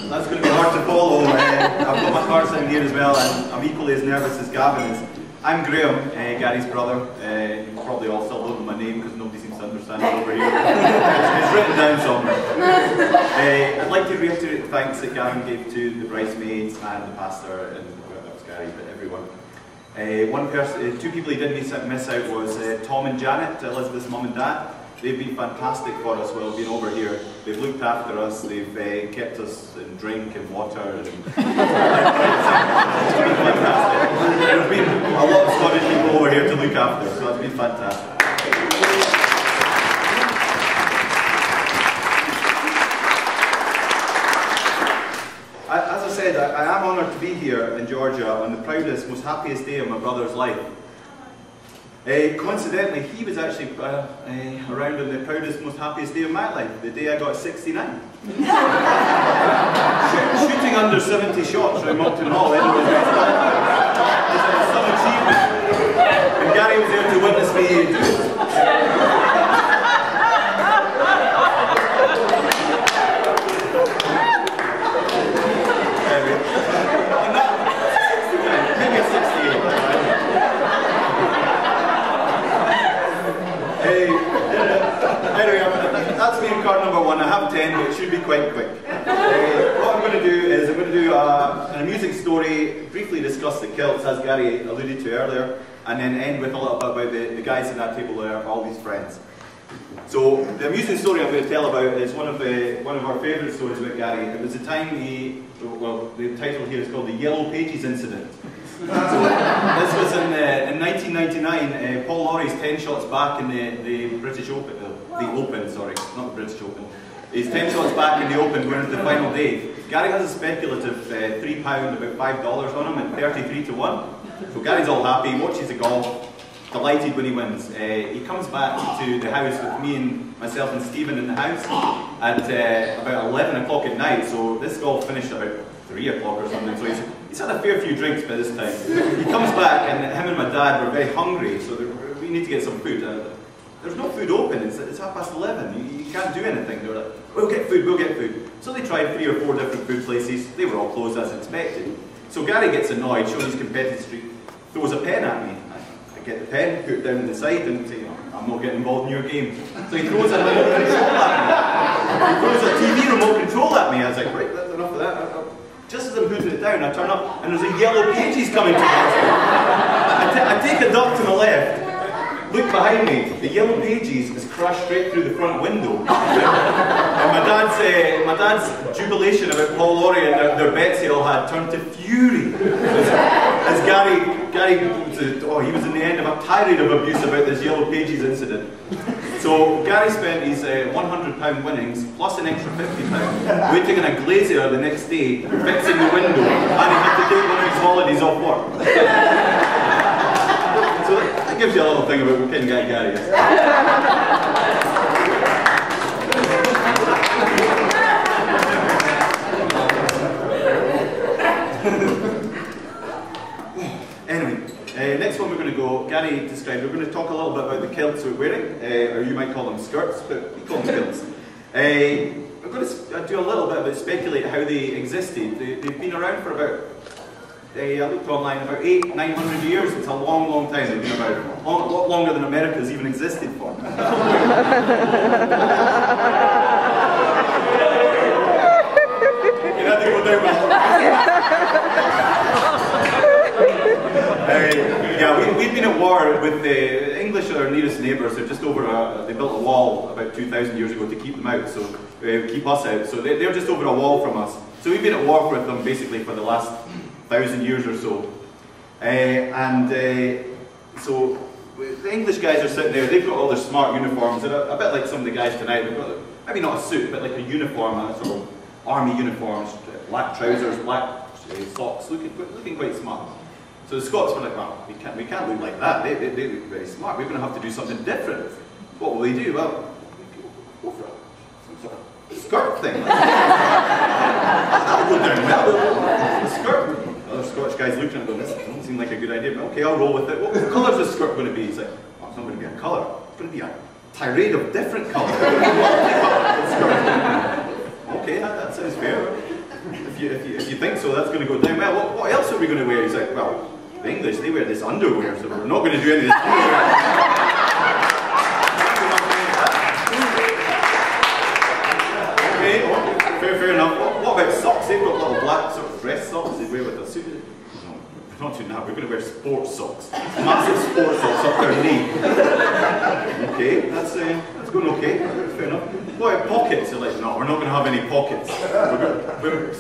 That's going to be hard to follow. I've got my cards in here as well, and I'm equally as nervous as Gavin is. I'm Graham, Gary's brother. You probably all still don't know my name because nobody seems to understand it over here. It's written down somewhere. I'd like to reiterate the thanks that Gavin gave to the bridesmaids and the pastor, and well, that was Gary, but everyone. Two people he did miss out was Tom and Janet, Elizabeth's mum and dad. They've been fantastic for us while we've been over here. They've looked after us, they've kept us in drink and water. And it's been fantastic. There's been a lot of Scottish people over here to look after, so it's been fantastic. As I said, I am honoured to be here in Georgia on the proudest, most happiest day of my brother's life. Coincidentally, he was actually around on the proudest, most happiest day of my life, the day I got 69. Shooting under 70 shots around Moncton Hall, anyway, it's some achievement. And Gary was there to witness me do it. Anyway, that's me in card number 1. I have 10, but it should be quite quick. What I'm going to do is I'm going to do an amusing story, briefly discuss the kilts, as Gary alluded to earlier, and then end with a little bit about the guys at that table there, all these friends. So the amusing story I'm going to tell about is one of our favourite stories about Gary. It was the time the title here is called the Yellow Pages Incident. So this was in 1999. Paul Lawrie's 10 shots back in the British Open, sorry, not the British Open. He's 10 shots back in the Open going into the final day. Gary has a speculative £3, about $5 on him at 33 to 1. So Gary's all happy, watches the golf, delighted when he wins. He comes back to the house with me and myself and Stephen in the house at about 11 o'clock at night. So this golf finished about 3 o'clock or something. So he's had a fair few drinks by this time. He comes back and him and my dad were very hungry, so we need to get some food. There's no food open, it's 11:30, you can't do anything. They were like, we'll get food. So they tried 3 or 4 different food places, they were all closed as expected. So Gary gets annoyed, showing his competitive streak, throws a pen at me. I get the pen, put it down on the side and say, I'm not getting involved in your game. So he throws a remote control at me. He throws a TV remote control at me. I was like, right, that's enough of that. Just as I'm putting it down, I turn up and there's a Yellow Pages coming towards me. I take a duck to my left, look behind me, the Yellow Pages is crashed straight through the front window. And my dad's jubilation about Paul Lawrie and their bet sale had turned to fury. As Gary he was in the end of a tirade of abuse about this Yellow Pages incident. So Gary spent his £100 winnings plus an extra £50 waiting in a glazier the next day, fixing the window, and he had to take one of his holidays off work. So that gives you a little thing about what kind of guy Gary is. Anyway, next one we're going to go, Gary described, we're going to talk a little bit about the kilts we're wearing, or you might call them skirts, but we call them kilts. We're going to do a little bit about speculate how they existed. They've been around for about, I looked online, about 800-900 years. It's a long, long time they've been around. A lot longer than America's even existed for. You had to go down yeah, we've been at war with the English, are our nearest neighbours. They're just over, they built a wall about 2,000 years ago to keep them out, so keep us out. So they're just over a wall from us. So we've been at war with them basically for the last 1,000 years or so. So the English guys are sitting there, they've got all their smart uniforms, and a bit like some of the guys tonight, they've got maybe not a suit, but like a uniform, a sort of army uniforms, black trousers, black socks, looking quite smart. So the Scots were like, well, we can't look like that. They look very smart. We're going to have to do something different. What will they do? Well, go for some sort of skirt thing. That'll go down well. A skirt. Other Scottish guys looked at it going, this doesn't seem like a good idea, but okay, I'll roll with it. What colour is this skirt going to be? He's like, oh, it's not going to be a colour. It's going to be a tirade of different colours. Okay, that sounds fair. if you think so, that's going to go down well. What else are we going to wear? He's like, well, the English, they wear this underwear, so we're not going to do any of this underwear. Fair enough. What about socks? They've got little black sort of dress socks they wear with a suit. No, we're not doing that. We're going to wear sports socks. Massive sports socks up their knee. Okay, that's going okay. Fair enough. What about pockets? They're like, no, we're not going to have any pockets.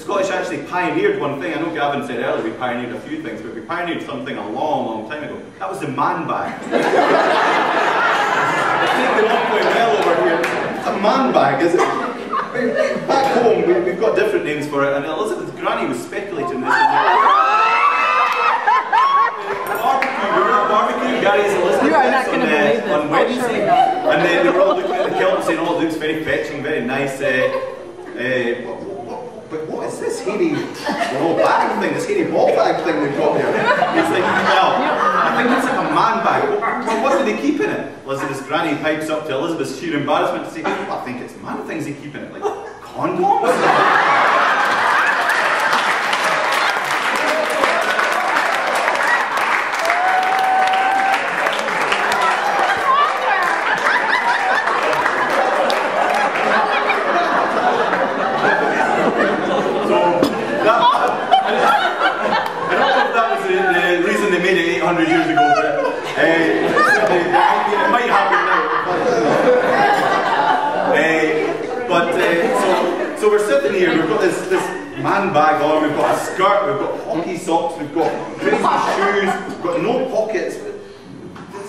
Scottish actually pioneered one thing. I know Gavin said earlier we pioneered a few things, but we pioneered something a long, long time ago. That was the man bag. I think they're not going well over here. It's a man bag, is it? Back home, we've got different names for it, and Elizabeth's granny was speculating this. Barbecue, Gary's Elizabeth. You are not going to believe this. On Wednesday, and then they were all looking at the kilt and saying, "Oh, it looks very fetching, very nice." But what is this hairy bag thing? This hairy ball bag thing they've got there? He's like, well, I think it's like a man bag. Well, what do they keep in it? Elizabeth's granny pipes up to Elizabeth's sheer embarrassment to say, well, I think it's man things they keep in it. Like, condoms? So we're sitting here, we've got this man bag on, we've got a skirt, we've got hockey socks, we've got crazy shoes, we've got no pockets.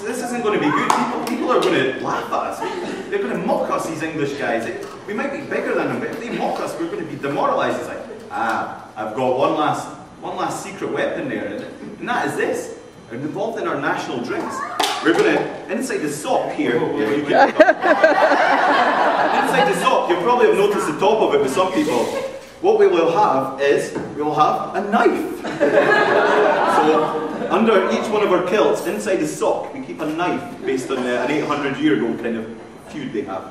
This isn't going to be good. People are going to laugh at us. They're going to mock us, these English guys. We might be bigger than them, but if they mock us, we're going to be demoralised. It's like, I've got one last secret weapon there, and that is this. It's involved in our national drinks. We're going to, inside the sock here, inside the sock, you'll probably have noticed the top of it with some people. What we will have is, we will have a knife. So, under each one of our kilts, inside the sock, we keep a knife based on an 800-year-old kind of feud they have.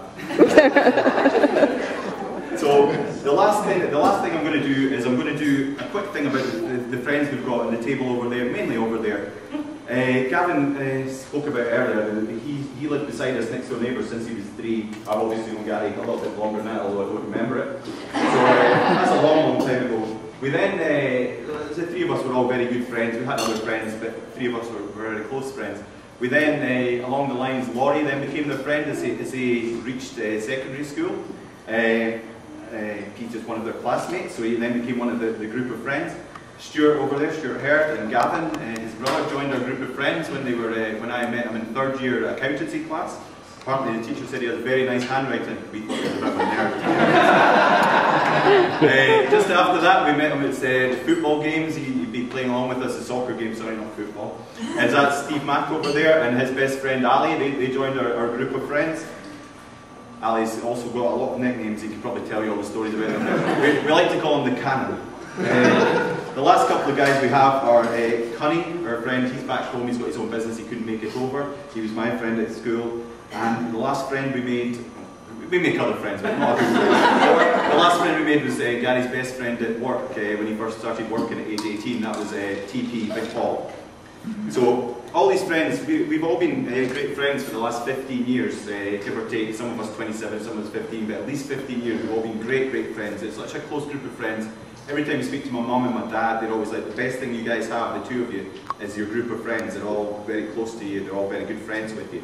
So, the last thing I'm going to do is I'm going to do a quick thing about the friends we've got on the table over there, mainly over there. Gavin spoke about earlier that he lived beside us, next door neighbour, since he was 3. I've obviously known Gary a little bit longer than that, although I don't remember it. So that's a long, long time ago. We then, the 3 of us were all very good friends. We had other friends, but 3 of us were very close friends. We then, along the lines, Laurie then became their friend as he reached secondary school. He's just one of their classmates, so he then became one of the group of friends. Stuart over there, Stuart Hurd, and Gavin, his brother, joined our group of friends when they were when I met him in 3rd year accountancy class. Apparently the teacher said he has very nice handwriting. We thought he was a bit of a nerd. Just after that we met him at the football games. He'd be playing along with us, the soccer game, sorry, not football. And that's Steve Mack over there and his best friend Ali. They joined our group of friends. Ali's also got a lot of nicknames. He could probably tell you all the stories about them. We like to call him the Cannon. The last couple of guys we have are Cunny, our friend. He's back home, he's got his own business, he couldn't make it over. He was my friend at school. And the last friend we make other friends, but not other friends. The last friend we made was Gary's best friend at work when he first started working at age 18. That was TP, Big Paul. So all these friends, we've all been great friends for the last 15 years, give or take. Some of us 27, some of us 15, but at least 15 years we've all been great friends. It's such a close group of friends. Every time you speak to my mum and my dad, they're always like, the best thing you guys have, the 2 of you, is your group of friends. They're all very close to you, they're all very good friends with you.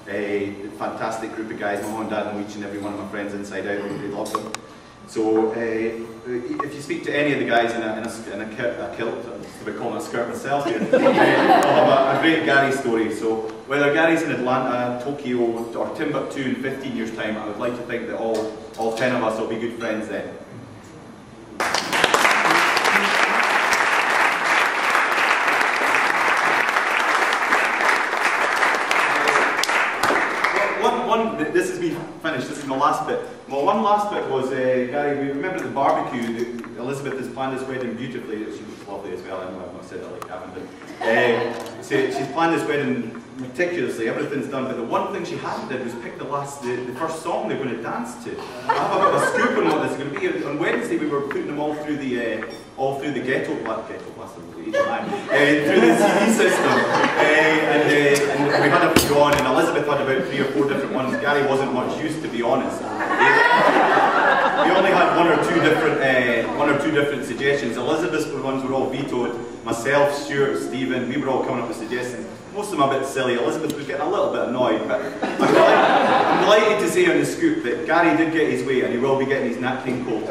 A fantastic group of guys. My mum and dad know each and every one of my friends inside out, they love them. So if you speak to any of the guys in a kilt, I'm calling it a skirt myself here, I'll have a great Gary story. So whether Gary's in Atlanta, Tokyo or Timbuktu in 15 years time, I would like to think that all 10 of us will be good friends then. This is me finished, this is my last bit. Well, one last bit was, Gary, we remember the barbecue. Elizabeth has planned this wedding beautifully. She was lovely as well, I know I've not said that like Gavin, but she's planned this wedding meticulously, everything's done, but the one thing she hadn't did was pick the first song they're going to dance to. I have a bit of a scoop on what this is going to be. On Wednesday we were putting them all through the ghetto blaster, through the CD system, and we had a few on, and Elizabeth had about 3 or 4 different ones. Gary wasn't much used, to be honest. We only had one or two different suggestions. Elizabeth's ones were all vetoed. Myself, Stuart, Stephen, we were all coming up with suggestions. Most of them a bit silly. Elizabeth was getting a little bit annoyed, but I'm delighted to say on the scoop that Gary did get his way, and he will be getting his Nat King Cole.